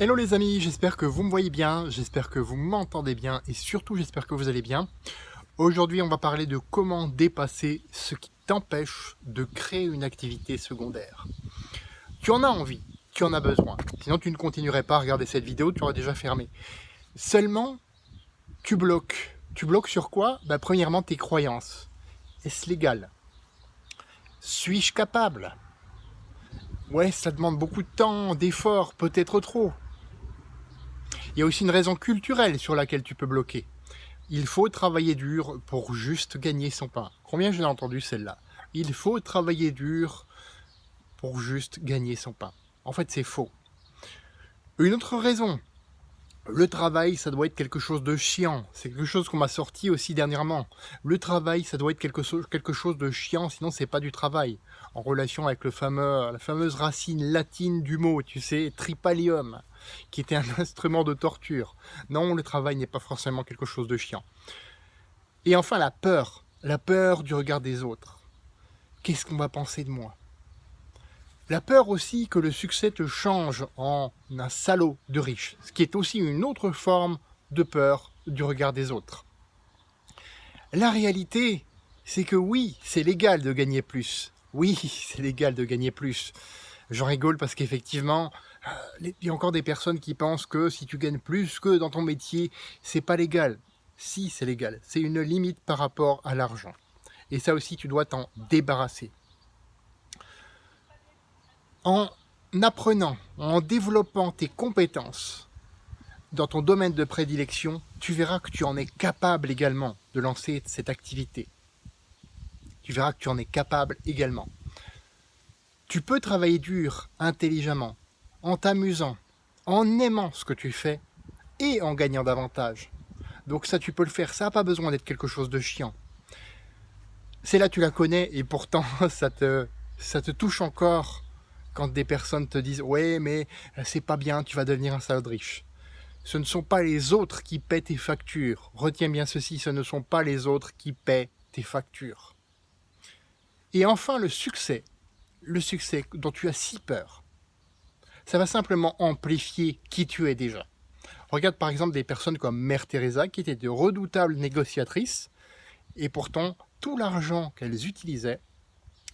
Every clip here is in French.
Hello les amis, j'espère que vous me voyez bien, j'espère que vous m'entendez bien et surtout j'espère que vous allez bien. Aujourd'hui on va parler de comment dépasser ce qui t'empêche de créer une activité secondaire. Tu en as envie, tu en as besoin, sinon tu ne continuerais pas à regarder cette vidéo, tu aurais déjà fermé. Seulement, tu bloques. Tu bloques sur quoi? Premièrement tes croyances. Est-ce légal? Suis-je capable? Ouais, ça demande beaucoup de temps, d'efforts, peut-être trop. Il y a aussi une raison culturelle sur laquelle tu peux bloquer. Il faut travailler dur pour juste gagner son pain. Combien j'ai entendu celle-là? Il faut travailler dur pour juste gagner son pain. En fait, c'est faux. Une autre raison, le travail, ça doit être quelque chose de chiant. C'est quelque chose qu'on m'a sorti aussi dernièrement. Le travail, ça doit être quelque chose de chiant, sinon c'est pas du travail. En relation avec la fameuse racine latine du mot, tu sais, tripalium, qui était un instrument de torture. Non, le travail n'est pas forcément quelque chose de chiant. Et enfin, la peur du regard des autres. Qu'est-ce qu'on va penser de moi? La peur aussi que le succès te change en un salaud de riche, ce qui est aussi une autre forme de peur du regard des autres. La réalité, c'est que oui, c'est légal de gagner plus. Oui, c'est légal de gagner plus. J'en rigole parce qu'effectivement, il y a encore des personnes qui pensent que si tu gagnes plus que dans ton métier, c'est pas légal. Si, c'est légal. C'est une limite par rapport à l'argent. Et ça aussi, tu dois t'en débarrasser. En apprenant, en développant tes compétences dans ton domaine de prédilection, tu verras que tu en es capable également de lancer cette activité. Tu verras que tu en es capable également. Tu peux travailler dur, intelligemment, en t'amusant, en aimant ce que tu fais et en gagnant davantage. Donc ça, tu peux le faire. Ça n'a pas besoin d'être quelque chose de chiant. C'est là, tu la connais et pourtant, ça te touche encore quand des personnes te disent « Ouais, mais c'est pas bien, tu vas devenir un salaud de riche. » Ce ne sont pas les autres qui paient tes factures. Retiens bien ceci, ce ne sont pas les autres qui paient tes factures. Et enfin, le succès dont tu as si peur, ça va simplement amplifier qui tu es déjà. Regarde par exemple des personnes comme Mère Teresa qui étaient de redoutables négociatrices et pourtant tout l'argent qu'elles utilisaient,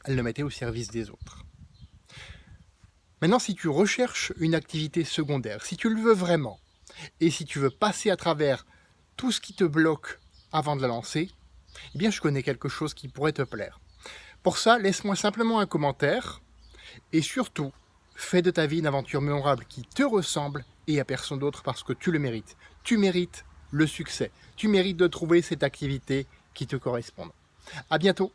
elles le mettaient au service des autres. Maintenant, si tu recherches une activité secondaire, si tu le veux vraiment, et si tu veux passer à travers tout ce qui te bloque avant de la lancer, eh bien je connais quelque chose qui pourrait te plaire. Pour ça, laisse-moi simplement un commentaire, et surtout, fais de ta vie une aventure mémorable qui te ressemble et à personne d'autre parce que tu le mérites. Tu mérites le succès, tu mérites de trouver cette activité qui te corresponde. À bientôt.